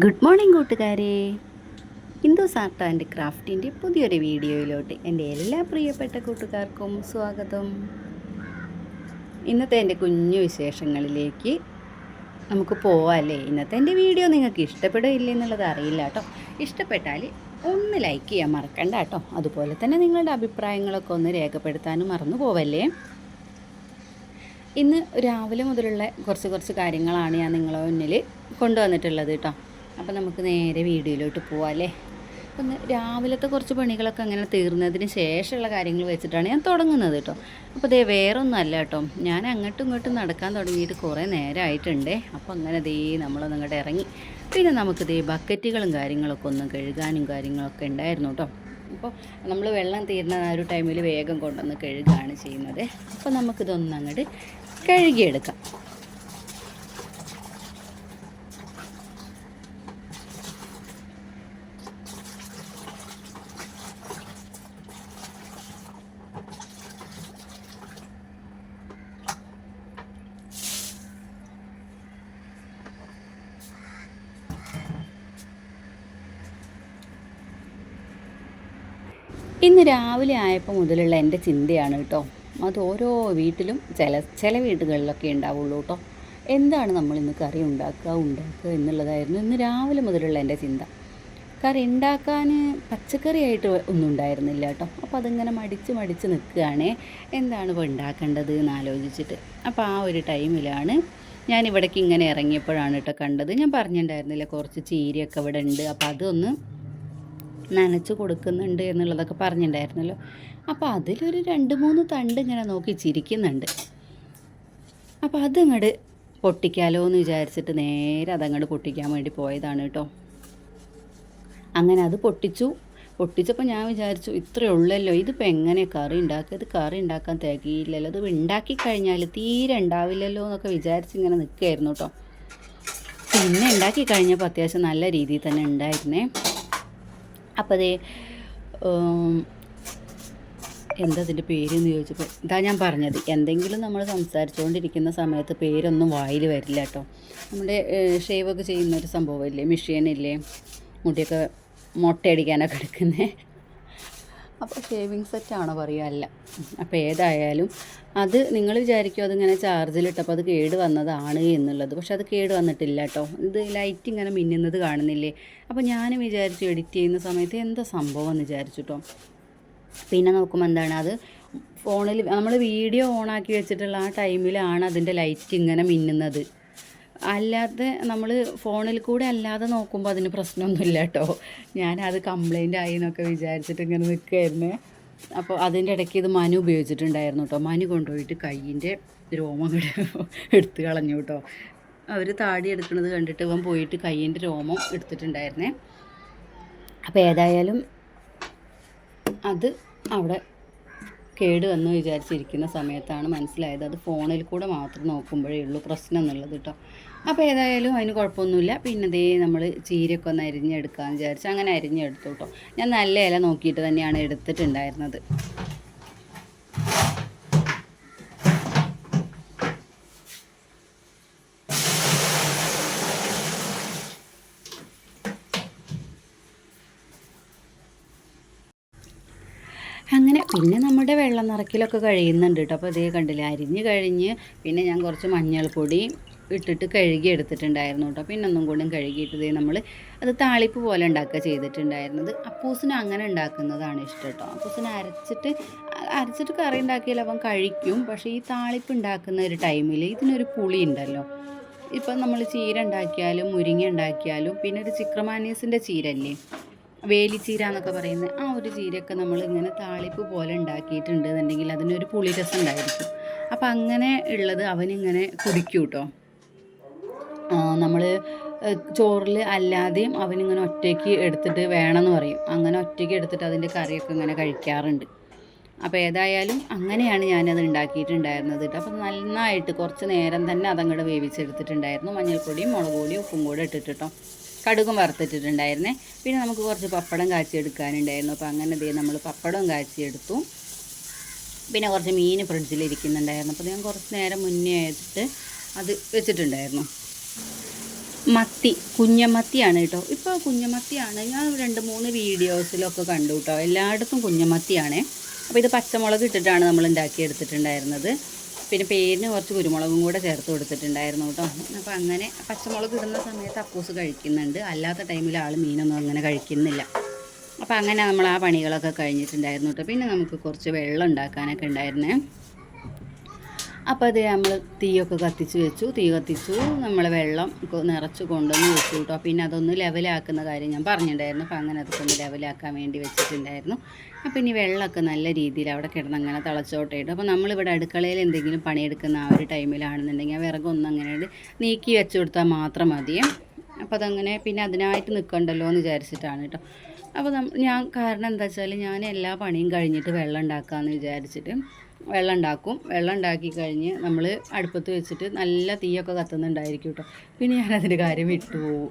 Good morning കൂട്ടുകാരെ. Hindus art and ക്രാഫ്റ്റിൻ്റെ പുതിയൊരു വീഡിയോയിലോട്ട് എൻ്റെ എല്ലാ പ്രിയപ്പെട്ട കൂട്ടുകാർക്കും സ്വാഗതം. ഇന്നത്തെ എൻ്റെ കുഞ്ഞു വിശേഷങ്ങളിലേക്ക് നമുക്ക് പോവാമല്ലേ. ഇന്നത്തെ എൻ്റെ വീഡിയോ നിങ്ങൾക്ക് ഇഷ്ടപ്പെടുകയില്ല എന്നുള്ളത് അറിയില്ല കേട്ടോ. ഇഷ്ടപ്പെട്ടാൽ ഒന്ന് ലൈക്ക് ചെയ്യാൻ മറക്കണ്ട കേട്ടോ. അതുപോലെ തന്നെ നിങ്ങളുടെ അഭിപ്രായങ്ങളൊക്കെ ഒന്ന് രേഖപ്പെടുത്താനും മറന്നു പോവല്ലേ. ഇന്ന് രാവിലെ മുതലുള്ള കുറച്ച് കാര്യങ്ങളാണ് ഞാൻ നിങ്ങളെ മുന്നിൽ കൊണ്ടുവന്നിട്ടുള്ളത് കേട്ടോ. അപ്പോൾ നമുക്ക് നേരെ വീഡിയോയിലോട്ട് പോവാം അല്ലേ. ഒന്ന് രാവിലത്തെ കുറച്ച് പണികളൊക്കെ അങ്ങനെ തീർന്നതിന് ശേഷമുള്ള കാര്യങ്ങൾ വെച്ചിട്ടാണ് ഞാൻ തുടങ്ങുന്നത് കേട്ടോ. അപ്പോൾ ദേ വേറൊന്നും അല്ല കേട്ടോ, ഞാൻ അങ്ങോട്ടും ഇങ്ങോട്ടും നടക്കാൻ തുടങ്ങിയിട്ട് കുറേ നേരമായിട്ടുണ്ടേ. അപ്പോൾ അങ്ങനെ ദേ നമ്മളൊന്ന് അങ്ങോട്ട് ഇറങ്ങി. പിന്നെ നമുക്ക് ദേ ബക്കറ്റുകളും കാര്യങ്ങളൊക്കെ ഒന്ന് കഴുകാനും കാര്യങ്ങളൊക്കെ ഉണ്ടായിരുന്നു കേട്ടോ. അപ്പോൾ നമ്മൾ വെള്ളം തീരുന്ന ആ ഒരു ടൈമിൽ വേഗം കൊണ്ടുവന്ന് കഴുകുകയാണ് ചെയ്യുന്നത്. അപ്പോൾ നമുക്കിതൊന്നും അങ്ങോട്ട് കഴുകിയെടുക്കാം. ഇന്ന് രാവിലെ ആയപ്പോൾ മുതലുള്ള എൻ്റെ ചിന്തയാണ് കേട്ടോ. അത് ഓരോ വീട്ടിലും ചില വീടുകളിലൊക്കെ ഉണ്ടാവുള്ളൂ കേട്ടോ. എന്താണ് നമ്മളിന്ന് കറി ഉണ്ടാക്കുക എന്നുള്ളതായിരുന്നു ഇന്ന് രാവിലെ മുതലുള്ള എൻ്റെ ചിന്ത. കറി ഉണ്ടാക്കാൻ പച്ചക്കറിയായിട്ട് ഒന്നും ഉണ്ടായിരുന്നില്ല കേട്ടോ. അപ്പോൾ അതിങ്ങനെ മടിച്ച് നിൽക്കുകയാണേ, എന്താണ് ഇപ്പോൾ ഉണ്ടാക്കേണ്ടത് എന്ന് ആലോചിച്ചിട്ട്. അപ്പോൾ ആ ഒരു ടൈമിലാണ് ഞാൻ ഇവിടേക്ക് ഇങ്ങനെ ഇറങ്ങിയപ്പോഴാണ് കേട്ടോ കണ്ടത്. ഞാൻ പറഞ്ഞിട്ടുണ്ടായിരുന്നില്ല കുറച്ച് ചീരയൊക്കെ ഇവിടെ ഉണ്ട്, അപ്പോൾ അതൊന്ന് നനച്ച് കൊടുക്കുന്നുണ്ട് എന്നുള്ളതൊക്കെ പറഞ്ഞിട്ടുണ്ടായിരുന്നല്ലോ. അപ്പോൾ അതിലൊരു 2-3 തണ്ട് ഇങ്ങനെ നോക്കി ചിരിക്കുന്നുണ്ട്. അപ്പോൾ അതങ്ങോട്ട് പൊട്ടിക്കാലോ എന്ന് വിചാരിച്ചിട്ട് നേരെ അതങ്ങോട്ട് പൊട്ടിക്കാൻ വേണ്ടി പോയതാണ് കേട്ടോ. അങ്ങനെ അത് പൊട്ടിച്ചപ്പോൾ ഞാൻ വിചാരിച്ചു ഇത്രയേ ഉള്ളല്ലോ, ഇതിപ്പോൾ എങ്ങനെ കറി ഉണ്ടാക്കുക, ഇത് കറി ഉണ്ടാക്കാൻ തികയില്ലല്ലോ, ഇത് ഉണ്ടാക്കി കഴിഞ്ഞാൽ തീരെ ഉണ്ടാവില്ലല്ലോ എന്നൊക്കെ വിചാരിച്ചിങ്ങനെ നിൽക്കുകയായിരുന്നു കേട്ടോ. പിന്നെ ഉണ്ടാക്കി കഴിഞ്ഞപ്പോൾ അത്യാവശ്യം നല്ല രീതിയിൽ തന്നെ ഉണ്ടായിരുന്നേ. അപ്പോൾ അതേ എന്താ അതിൻ്റെ പേരെന്ന് ചോദിച്ചപ്പോൾ ഇതാ ഞാൻ പറഞ്ഞത്, എന്തെങ്കിലും നമ്മൾ സംസാരിച്ചുകൊണ്ടിരിക്കുന്ന സമയത്ത് പേരൊന്നും വായിൽ വരില്ല കേട്ടോ. നമ്മുടെ ഷേവൊക്കെ ചെയ്യുന്നൊരു സംഭവമില്ലേ, മെഷീനില്ലേ, മുടിയൊക്കെ മൊട്ടയടിക്കാനൊക്കെ എടുക്കുന്നത്. അപ്പോൾ ഷേവിങ് സെറ്റാണോ പറയുക, അല്ല. അപ്പോൾ ഏതായാലും അത് നിങ്ങൾ വിചാരിക്കും അതിങ്ങനെ ചാർജിലിട്ടപ്പോൾ അത് കേട് വന്നതാണ് എന്നുള്ളത്. പക്ഷെ അത് കേട് വന്നിട്ടില്ല കേട്ടോ. ഇത് ലൈറ്റ് ഇങ്ങനെ മിന്നുന്നത് കാണുന്നില്ലേ. അപ്പോൾ ഞാൻ വിചാരിച്ചു എഡിറ്റ് ചെയ്യുന്ന സമയത്ത് എന്താ സംഭവം എന്ന് വിചാരിച്ചു കേട്ടോ. പിന്നെ നോക്കുമ്പോൾ എന്താണ്, അത് ഫോണിൽ നമ്മൾ വീഡിയോ ഓണാക്കി വെച്ചിട്ടുള്ള ആ ടൈമിലാണ് അതിൻ്റെ ലൈറ്റ് ഇങ്ങനെ മിന്നുന്നത്. അല്ലാതെ നമ്മൾ ഫോണിൽ കൂടെ അല്ലാതെ നോക്കുമ്പോൾ അതിന് പ്രശ്നമൊന്നുമില്ല കേട്ടോ. ഞാനത് കംപ്ലൈൻ്റ് ആയി എന്നൊക്കെ വിചാരിച്ചിട്ട് ഇങ്ങനെ നിൽക്കുകയായിരുന്നേ. അപ്പോൾ അതിൻ്റെ ഇടയ്ക്ക് ഇത് മനു ഉപയോഗിച്ചിട്ടുണ്ടായിരുന്നു കേട്ടോ. മനു കൊണ്ടുപോയിട്ട് കയ്യിൻ്റെ രോമം എടുത്ത് കളഞ്ഞു കേട്ടോ. അവർ താടി എടുക്കുന്നത് കണ്ടിട്ട് ഇവൻ പോയിട്ട് കയ്യിൻ്റെ രോമം എടുത്തിട്ടുണ്ടായിരുന്നേ. അപ്പോൾ ഏതായാലും അത് അവിടെ കേട് വന്നു വിചാരിച്ചിരിക്കുന്ന സമയത്താണ് മനസ്സിലായത് അത് ഫോണിൽ കൂടെ മാത്രം നോക്കുമ്പോഴേ ഉള്ളൂ പ്രശ്നം എന്നുള്ളത് കേട്ടോ. അപ്പോൾ ഏതായാലും അതിന് കുഴപ്പമൊന്നുമില്ല. പിന്നെ ദേ നമ്മൾ ചീരയൊക്കെ ഒന്ന് അരിഞ്ഞെടുക്കാമെന്ന് വിചാരിച്ചു, അങ്ങനെ അരിഞ്ഞെടുത്തു കേട്ടോ. ഞാൻ നല്ല ഇല നോക്കിയിട്ട് തന്നെയാണ് എടുത്തിട്ടുണ്ടായിരുന്നത്. അങ്ങനെ പിന്നെ നമ്മുടെ വെള്ളം നിറയ്ക്കലൊക്കെ കഴിയുന്നുണ്ട് കേട്ടോ. അപ്പോൾ അതേ കണ്ടില്ല, അരിഞ്ഞ് കഴിഞ്ഞ് പിന്നെ ഞാൻ കുറച്ച് മഞ്ഞൾപ്പൊടി ഇട്ടിട്ട് കഴുകി എടുത്തിട്ടുണ്ടായിരുന്നു കേട്ടോ. പിന്നെ ഒന്നും കൂടി കഴുകിയിട്ട് നമ്മൾ അത് താളിപ്പ് പോലെ ഉണ്ടാക്കുക ചെയ്തിട്ടുണ്ടായിരുന്നത്. അപ്പൂസിന് അങ്ങനെ ഉണ്ടാക്കുന്നതാണ് ഇഷ്ടം കേട്ടോ. അപ്പൂസിന് അരച്ചിട്ട് കറി ഉണ്ടാക്കിയാൽ അവൻ കഴിക്കും. പക്ഷേ ഈ താളിപ്പ് ഉണ്ടാക്കുന്ന ഒരു ടൈമിൽ ഇതിനൊരു പുളി ഉണ്ടല്ലോ. ഇപ്പം നമ്മൾ ചീര ഉണ്ടാക്കിയാലും മുരിങ്ങ ഉണ്ടാക്കിയാലും പിന്നെ ഒരു ചിക്രമാനീസിൻ്റെ ചീരല്ലേ, വേലിച്ചീര എന്നൊക്കെ പറയുന്നത്, ആ ഒരു ചീരയൊക്കെ നമ്മൾ ഇങ്ങനെ താളിപ്പ് പോലെ ഉണ്ടാക്കിയിട്ടുണ്ട് എന്നുണ്ടെങ്കിൽ അതിനൊരു പുളിരസം ഉണ്ടായിരിക്കും. അപ്പം അങ്ങനെ ഉള്ളത് അവനിങ്ങനെ കുടിക്കും കേട്ടോ. നമ്മൾ ചോറിൽ അല്ലാതെയും അവനിങ്ങനെ ഒറ്റയ്ക്ക് എടുത്തിട്ട് വേണമെന്ന് പറയും. അങ്ങനെ ഒറ്റയ്ക്ക് എടുത്തിട്ട് അതിൻ്റെ കറിയൊക്കെ ഇങ്ങനെ കഴിക്കാറുണ്ട്. അപ്പോൾ ഏതായാലും അങ്ങനെയാണ് ഞാനത് ഉണ്ടാക്കിയിട്ടുണ്ടായിരുന്നത് കേട്ടോ. അപ്പോൾ നന്നായിട്ട് കുറച്ച് നേരം തന്നെ അതങ്ങോട്ട് വേവിച്ചെടുത്തിട്ടുണ്ടായിരുന്നു. മഞ്ഞൾപ്പൊടിയും മുളക് പൊടിയും ഉപ്പും കൂടെ ഇട്ടിട്ടോ, കടുകും വറുത്തിട്ടിട്ടുണ്ടായിരുന്നേ. പിന്നെ നമുക്ക് കുറച്ച് പപ്പടം കാച്ചിയെടുക്കാനുണ്ടായിരുന്നു. അപ്പോൾ അങ്ങനെ ദേ നമ്മൾ പപ്പടവും കാച്ചിയെടുത്തു. പിന്നെ കുറച്ച് മീൻ ഫ്രിഡ്ജിലിരിക്കുന്നുണ്ടായിരുന്നു. അപ്പോൾ ഞാൻ കുറച്ച് നേരം മുന്നേ ആയിട്ട് അത് വെച്ചിട്ടുണ്ടായിരുന്നു. മത്തി, കുഞ്ഞമത്തിയാണ് കേട്ടോ. ഇപ്പോൾ കുഞ്ഞമത്തിയാണ്, ഞാൻ 2-3 വീഡിയോസിലൊക്കെ കണ്ടു കേട്ടോ. എല്ലായിടത്തും കുഞ്ഞമത്തിയാണ്. അപ്പോൾ ഇത് പച്ചമുളക് ഇട്ടിട്ടാണ് നമ്മൾ ഉണ്ടാക്കിയെടുത്തിട്ടുണ്ടായിരുന്നത്. പിന്നെ പേരിന് കുറച്ച് കുരുമുളകും കൂടെ ചേർത്ത് കൊടുത്തിട്ടുണ്ടായിരുന്നു കേട്ടോ. അപ്പോൾ അങ്ങനെ പച്ചമുളക് ഇടുന്ന സമയത്ത് അപ്പൂസ് കഴിക്കുന്നുണ്ട്, അല്ലാത്ത ടൈമിൽ ആൾ മീനൊന്നും അങ്ങനെ കഴിക്കുന്നില്ല. അപ്പോൾ അങ്ങനെ നമ്മൾ ആ പണികളൊക്കെ കഴിഞ്ഞിട്ടുണ്ടായിരുന്നു കേട്ടോ. പിന്നെ നമുക്ക് കുറച്ച് വെള്ളം ഉണ്ടാക്കാനൊക്കെ ഉണ്ടായിരുന്നേ. അപ്പോൾ അത് നമ്മൾ തീയൊക്കെ കത്തിച്ച് വെച്ചു. തീ കത്തിച്ചു, നമ്മൾ വെള്ളം നിറച്ച് കൊണ്ടുവന്ന് വെച്ചു കേട്ടോ. പിന്നെ അതൊന്ന് ലെവലാക്കുന്ന കാര്യം ഞാൻ പറഞ്ഞിട്ടുണ്ടായിരുന്നു. അപ്പോൾ അങ്ങനെ അതൊക്കെ ഒന്ന് ലെവലാക്കാൻ വേണ്ടി വെച്ചിട്ടുണ്ടായിരുന്നു. അപ്പോൾ ഇനി വെള്ളമൊക്കെ നല്ല രീതിയിൽ അവിടെ കിടന്ന് അങ്ങനെ തിളച്ചോട്ടെ ഇട്ടു. അപ്പോൾ നമ്മളിവിടെ അടുക്കളയിൽ എന്തെങ്കിലും പണിയെടുക്കുന്ന ആ ഒരു ടൈമിലാണെന്നുണ്ടെങ്കിൽ ആ വിറകൊന്നും അങ്ങനെ നീക്കി വെച്ച് കൊടുത്താൽ മാത്രം മതിയേ. അപ്പോൾ അതങ്ങനെ പിന്നെ അതിനായിട്ട് നിൽക്കണ്ടല്ലോ എന്ന് വിചാരിച്ചിട്ടാണ് കേട്ടോ. അപ്പോൾ ഞാൻ കാരണം എന്താ വെച്ചാൽ ഞാൻ എല്ലാ പണിയും കഴിഞ്ഞിട്ട് വെള്ളം ഉണ്ടാക്കാമെന്ന് വിചാരിച്ചിട്ട് വെള്ളം ഉണ്ടാക്കും. വെള്ളം ഉണ്ടാക്കി കഴിഞ്ഞ് നമ്മൾ അടുപ്പത്ത് വെച്ചിട്ട് നല്ല തീയൊക്കെ കത്തുന്നുണ്ടായിരിക്കും കേട്ടോ. പിന്നെ ഞാനതിൻ്റെ കാര്യം വിട്ടുപോയി.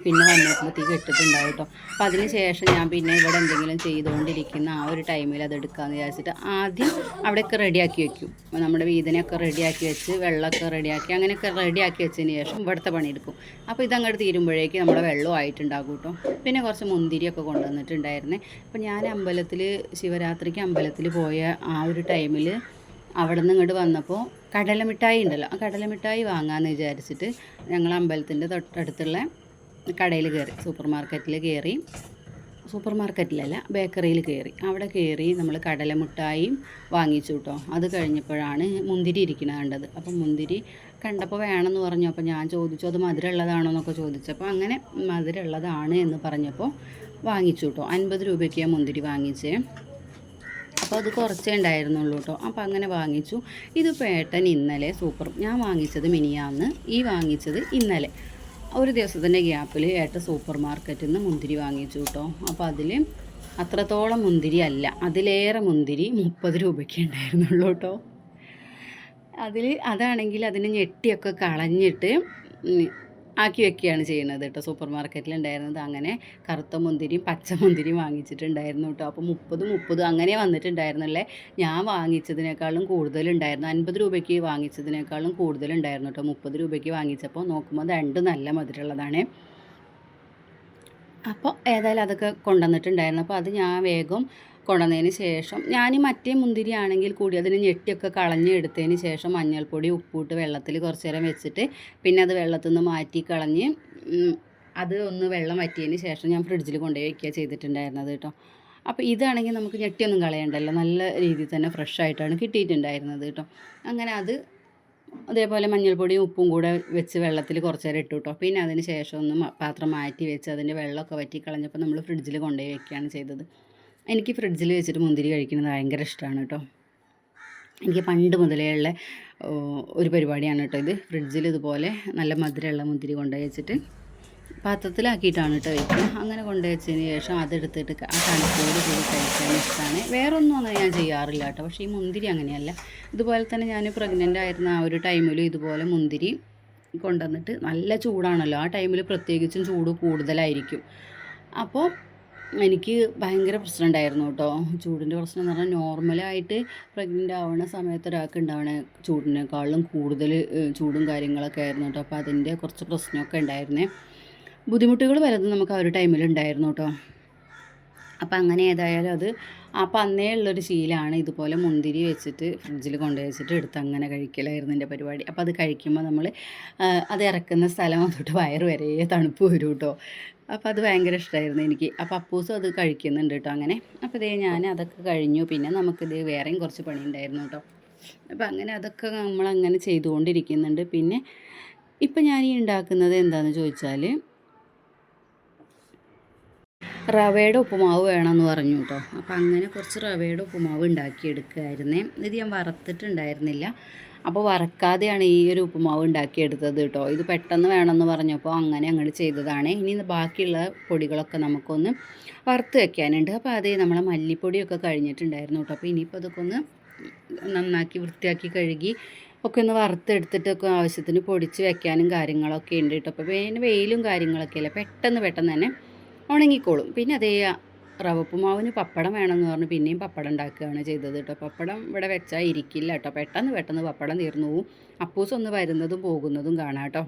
പിന്നെ വന്നപ്പോൾ തീ കെട്ടിട്ടുണ്ടാവും കേട്ടോ. അപ്പോൾ അതിന് ശേഷം ഞാൻ പിന്നെ ഇവിടെ എന്തെങ്കിലും ചെയ്തുകൊണ്ടിരിക്കുന്ന ആ ഒരു ടൈമിൽ അത് എടുക്കാമെന്ന് വിചാരിച്ചിട്ട് ആദ്യം അവിടെയൊക്കെ റെഡിയാക്കി വെക്കും. നമ്മുടെ വീതനയൊക്കെ റെഡിയാക്കി വെച്ച് വെള്ളമൊക്കെ റെഡിയാക്കി അങ്ങനെയൊക്കെ റെഡിയാക്കി വെച്ചതിന് ശേഷം ഇവിടുത്തെ പണിയെടുക്കും. അപ്പോൾ ഇതങ്ങോട്ട് തീരുമ്പോഴേക്ക് നമ്മുടെ വെള്ളം ആയിട്ടുണ്ടാകും കേട്ടോ. പിന്നെ കുറച്ച് മുന്തിരിയൊക്കെ കൊണ്ടുവന്നിട്ടുണ്ടായിരുന്നേ. അപ്പോൾ ഞാൻ ശിവരാത്രിക്ക് അമ്പലത്തിൽ പോയ ആ ഒരു ടൈമിൽ അവിടെ നിന്ന് ഇങ്ങോട്ട് വന്നപ്പോൾ കടലമിഠായി ഉണ്ടല്ലോ, ആ കടലമിഠായി വാങ്ങാമെന്ന് വിചാരിച്ചിട്ട് ഞങ്ങൾ അമ്പലത്തിൻ്റെ തൊട്ടടുത്തുള്ള കടയിൽ കയറി, സൂപ്പർ മാർക്കറ്റിലല്ല ബേക്കറിയിൽ കയറി. അവിടെ കയറി നമ്മൾ കടലമിഠായിയും വാങ്ങിച്ചു കേട്ടോ. അത് കഴിഞ്ഞപ്പോഴാണ് മുന്തിരി ഇരിക്കുന്നത് കണ്ടത്. അപ്പോൾ മുന്തിരി കണ്ടപ്പോൾ വേണമെന്ന് പറഞ്ഞു. അപ്പോൾ ഞാൻ ചോദിച്ചു അത് മധുരമുള്ളതാണോ എന്നൊക്കെ ചോദിച്ചപ്പോൾ അങ്ങനെ മധുരമുള്ളതാണ് എന്ന് പറഞ്ഞപ്പോൾ വാങ്ങിച്ചു കേട്ടോ. 50 രൂപയ്ക്കാണ് മുന്തിരി വാങ്ങിച്ചേ. അപ്പോൾ അത് കുറച്ചേ ഉണ്ടായിരുന്നുള്ളൂ കേട്ടോ. അപ്പോൾ അങ്ങനെ വാങ്ങിച്ചു. ഇത് പേട്ടൻ ഇന്നലെ ഞാൻ വാങ്ങിച്ചത് മിനിയാന്ന്, ഈ വാങ്ങിച്ചത് ഇന്നലെ. ഒരു ദിവസത്തിൻ്റെ ഗ്യാപ്പിൽ ഏട്ടൻ സൂപ്പർ മാർക്കറ്റിൽ നിന്ന് മുന്തിരി വാങ്ങിച്ചു കേട്ടോ. അപ്പോൾ അതിൽ അത്രത്തോളം മുന്തിരി അല്ല, അതിലേറെ മുന്തിരി 30 രൂപയ്ക്ക് ഉണ്ടായിരുന്നുള്ളൂ കേട്ടോ. അതാണെങ്കിൽ അതിന് ഞെട്ടിയൊക്കെ കളഞ്ഞിട്ട് ആക്കി വെക്കുകയാണ് ചെയ്യുന്നത് കേട്ടോ. സൂപ്പർ മാർക്കറ്റിലുണ്ടായിരുന്നത് അങ്ങനെ കറുത്ത മുന്തിരിയും പച്ച മുന്തിരിയും വാങ്ങിച്ചിട്ടുണ്ടായിരുന്നു കേട്ടോ. അപ്പോൾ 30 അങ്ങനെ വന്നിട്ടുണ്ടായിരുന്നല്ലേ. ഞാൻ വാങ്ങിച്ചതിനേക്കാളും കൂടുതലുണ്ടായിരുന്നു, 50 രൂപയ്ക്ക് വാങ്ങിച്ചതിനേക്കാളും കൂടുതലുണ്ടായിരുന്നു കേട്ടോ. 30 രൂപയ്ക്ക് വാങ്ങിച്ചപ്പോൾ നോക്കുമ്പോൾ രണ്ടും നല്ല മധുരമുള്ളതാണ്. അപ്പോൾ ഏതായാലും അതൊക്കെ കൊണ്ടുവന്നിട്ടുണ്ടായിരുന്നു. അപ്പോൾ അത് ഞാൻ വേഗം കൊണ്ടുവന്നതിന് ശേഷം ഞാൻ മറ്റേ മുന്തിരി ആണെങ്കിൽ കൂടി അതിന് ഞെട്ടിയൊക്കെ കളഞ്ഞെടുത്തതിന് ശേഷം മഞ്ഞൾപ്പൊടി ഉപ്പിട്ട് വെള്ളത്തിൽ കുറച്ച് നേരം വെച്ചിട്ട് പിന്നെ അത് വെള്ളത്തിൽ നിന്ന് മാറ്റി കളഞ്ഞ് അത് ഒന്ന് വെള്ളം വറ്റിയതിന് ശേഷം ഞാൻ ഫ്രിഡ്ജിൽ കൊണ്ടുപോയി വയ്ക്കുക ചെയ്തിട്ടുണ്ടായിരുന്നത് കേട്ടോ. അപ്പോൾ ഇതാണെങ്കിൽ നമുക്ക് ഞെട്ടിയൊന്നും കളയണ്ടല്ലോ, നല്ല രീതിയിൽ തന്നെ ഫ്രഷ് ആയിട്ടാണ് കിട്ടിയിട്ടുണ്ടായിരുന്നത് കേട്ടോ. അങ്ങനെ അത് അതേപോലെ മഞ്ഞൾപ്പൊടിയും ഉപ്പും കൂടെ വെച്ച് വെള്ളത്തിൽ കുറച്ച് നേരം ഇട്ടു കേട്ടോ. പിന്നെ അതിന് ശേഷം ഒന്ന് പാത്രം മാറ്റി വെച്ച് അതിൻ്റെ വെള്ളമൊക്കെ വറ്റി കളഞ്ഞപ്പോൾ നമ്മൾ ഫ്രിഡ്ജിൽ കൊണ്ടുപോയി വയ്ക്കുകയാണ് ചെയ്തത്. എനിക്ക് ഫ്രിഡ്ജിൽ വെച്ചിട്ട് മുന്തിരി കഴിക്കുന്നത് ഭയങ്കര ഇഷ്ടമാണ് കേട്ടോ. എനിക്ക് പണ്ട് മുതലേ ഉള്ള ഒരു പരിപാടിയാണ് കേട്ടോ ഇത്. ഫ്രിഡ്ജിൽ ഇതുപോലെ നല്ല മധുരമുള്ള മുന്തിരി കൊണ്ടുപോയി വെച്ചിട്ട് പാത്രത്തിലാക്കിയിട്ടാണ് കേട്ടോ വയ്ക്കുക. അങ്ങനെ കൊണ്ടുപോയി വെച്ചതിന് ശേഷം അതെടുത്തിട്ട് ആ തണുപ്പോട് കൂടി കഴിക്കാൻ ഇഷ്ടമാണ്. വേറൊന്നും അങ്ങനെ ഞാൻ ചെയ്യാറില്ല കേട്ടോ. പക്ഷേ ഈ മുന്തിരി അങ്ങനെയല്ല. ഇതുപോലെ തന്നെ ഞാൻ പ്രഗ്നൻ്റ് ആയിരുന്ന ആ ഒരു ടൈമിലും ഇതുപോലെ മുന്തിരി കൊണ്ടുവന്നിട്ട് നല്ല ചൂടാണല്ലോ, ആ ടൈമിൽ പ്രത്യേകിച്ചും ചൂട് കൂടുതലായിരിക്കും. അപ്പോൾ എനിക്ക് ഭയങ്കര പ്രശ്നം ഉണ്ടായിരുന്നു കേട്ടോ. ചൂടിൻ്റെ പ്രശ്നം എന്ന് പറഞ്ഞാൽ നോർമലായിട്ട് പ്രഗ്നൻ്റ് ആവുന്ന സമയത്ത് ഒരാൾക്ക് ഉണ്ടാവണ ചൂടിനേക്കാളും കൂടുതൽ ചൂടും കാര്യങ്ങളൊക്കെ ആയിരുന്നു കേട്ടോ. അപ്പോൾ അതിൻ്റെ കുറച്ച് പ്രശ്നമൊക്കെ ഉണ്ടായിരുന്നേ. ബുദ്ധിമുട്ടുകൾ പലതും നമുക്ക് ആ ഒരു ടൈമിൽ ഉണ്ടായിരുന്നു കേട്ടോ. അപ്പോൾ അങ്ങനെ ഏതായാലും അത് അപ്പോൾ അന്നേ ഉള്ളൊരു ശീലമാണ് ഇതുപോലെ മുന്തിരി വെച്ചിട്ട് ഫ്രിഡ്ജിൽ കൊണ്ടുപോയി വെച്ചിട്ട് എടുത്ത് അങ്ങനെ കഴിക്കലായിരുന്നു എൻ്റെ പരിപാടി. അപ്പോൾ അത് കഴിക്കുമ്പോൾ നമ്മൾ അത് ഇറക്കുന്ന സ്ഥലം തൊട്ട് വയറ് വരെ തണുപ്പ് വരും കേട്ടോ. അപ്പോൾ അത് ഭയങ്കര ഇഷ്ടമായിരുന്നു എനിക്ക്. അപ്പോൾ അപ്പൂസും അത് കഴിക്കുന്നുണ്ട് കേട്ടോ അങ്ങനെ. അപ്പോൾ ഇതേ ഞാൻ അതൊക്കെ കഴിഞ്ഞു. പിന്നെ നമുക്കിത് വേറെയും കുറച്ച് പണി ഉണ്ടായിരുന്നു കേട്ടോ. അപ്പോൾ അങ്ങനെ അതൊക്കെ നമ്മളങ്ങനെ ചെയ്തുകൊണ്ടിരിക്കുന്നുണ്ട്. പിന്നെ ഇപ്പം ഞാൻ ഈ ഉണ്ടാക്കുന്നത് എന്താണെന്ന് ചോദിച്ചാൽ റവയുടെ ഉപ്പുമാവ് വേണമെന്ന് പറഞ്ഞു കേട്ടോ. അപ്പോൾ അങ്ങനെ കുറച്ച് റവയുടെ ഉപ്പുമാവ് ഉണ്ടാക്കിയെടുക്കുമായിരുന്നേ. ഇത് ഞാൻ വറുത്തിട്ടുണ്ടായിരുന്നില്ല. അപ്പോൾ വറക്കാതെയാണ് ഈ ഒരു ഉപ്പുമാവ് ഉണ്ടാക്കിയെടുത്തത് കേട്ടോ. ഇത് പെട്ടെന്ന് വേണമെന്ന് പറഞ്ഞപ്പോൾ അങ്ങനെ അങ്ങോട്ട് ചെയ്തതാണ്. ഇനി ബാക്കിയുള്ള പൊടികളൊക്കെ നമുക്കൊന്ന് വറുത്ത് വെക്കാനുണ്ട്. അപ്പോൾ അതേ നമ്മളെ മല്ലിപ്പൊടിയൊക്കെ കഴിഞ്ഞിട്ടുണ്ടായിരുന്നു കേട്ടോ. അപ്പോൾ ഇനിയിപ്പോൾ അതൊക്കെ ഒന്ന് നന്നാക്കി വൃത്തിയാക്കി കഴുകി ഒക്കെ ഒന്ന് വറുത്തെടുത്തിട്ടൊക്കെ ആവശ്യത്തിന് പൊടിച്ച് വെക്കാനും കാര്യങ്ങളൊക്കെ ഉണ്ട് കേട്ടോ. അപ്പോൾ വെയിലും കാര്യങ്ങളൊക്കെ അല്ലേ, പെട്ടെന്ന് തന്നെ ഉണങ്ങിക്കോളും. പിന്നെ അതേ റവപ്പുമാവിന് പപ്പടം വേണമെന്ന് പറഞ്ഞ് പിന്നെയും പപ്പടം ഉണ്ടാക്കുകയാണ് ചെയ്തത് കേട്ടോ. പപ്പടം ഇവിടെ വെച്ചാൽ ഇരിക്കില്ല കേട്ടോ. പെട്ടെന്ന് പപ്പടം തീർന്നു പോവും. അപ്പൂസ് ഒന്ന് വരുന്നതും പോകുന്നതും കാണാം കേട്ടോ.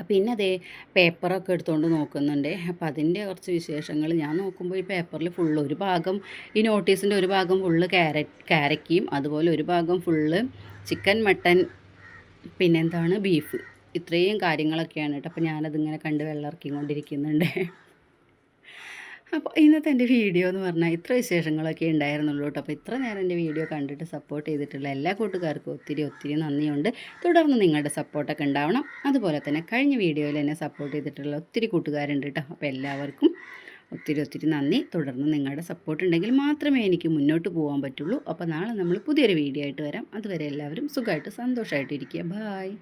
പിന്നെ അതേ പേപ്പറൊക്കെ എടുത്തുകൊണ്ട് നോക്കുന്നുണ്ട്. അപ്പോൾ അതിൻ്റെ കുറച്ച് വിശേഷങ്ങൾ ഞാൻ നോക്കുമ്പോൾ ഈ പേപ്പറിൽ ഫുള്ള് ഒരു ഭാഗം ഈ നോട്ടീസിൻ്റെ ഒരു ഭാഗം ഫുള്ള് കാരക്കയും അതുപോലെ ഒരു ഭാഗം ഫുള്ള് ചിക്കൻ, മട്ടൻ, പിന്നെന്താണ് ബീഫ്, ഇത്രയും കാര്യങ്ങളൊക്കെയാണ് കേട്ടോ. അപ്പോൾ ഞാനതിങ്ങനെ കണ്ട് വെള്ളമിറക്കിക്കൊണ്ടിരിക്കുന്നുണ്ട്. അപ്പോൾ ഇന്നത്തെ എൻ്റെ വീഡിയോ എന്ന് പറഞ്ഞാൽ ഇത്ര വിശേഷങ്ങളൊക്കെ ഉണ്ടായിരുന്നുള്ളൂ കേട്ടോ. അപ്പോൾ ഇത്ര നേരം എൻ്റെ വീഡിയോ കണ്ടിട്ട് സപ്പോർട്ട് ചെയ്തിട്ടുള്ള എല്ലാ കൂട്ടുകാർക്കും ഒത്തിരി ഒത്തിരി നന്ദിയുണ്ട്. തുടർന്ന് നിങ്ങളുടെ സപ്പോർട്ടൊക്കെ ഉണ്ടാവണം. അതുപോലെ തന്നെ കഴിഞ്ഞ വീഡിയോയിൽ എന്നെ സപ്പോർട്ട് ചെയ്തിട്ടുള്ള ഒത്തിരി കൂട്ടുകാരുണ്ട് കേട്ടോ. അപ്പോൾ എല്ലാവർക്കും ഒത്തിരി ഒത്തിരി നന്ദി. തുടർന്ന് നിങ്ങളുടെ സപ്പോർട്ട് ഉണ്ടെങ്കിൽ മാത്രമേ എനിക്ക് മുന്നോട്ട് പോകാൻ പറ്റുള്ളൂ. അപ്പോൾ നാളെ നമ്മൾ പുതിയൊരു വീഡിയോ ആയിട്ട് വരാം. അതുവരെ എല്ലാവരും സുഖമായിട്ട് സന്തോഷമായിട്ട് ഇരിക്കുക. ബായ്.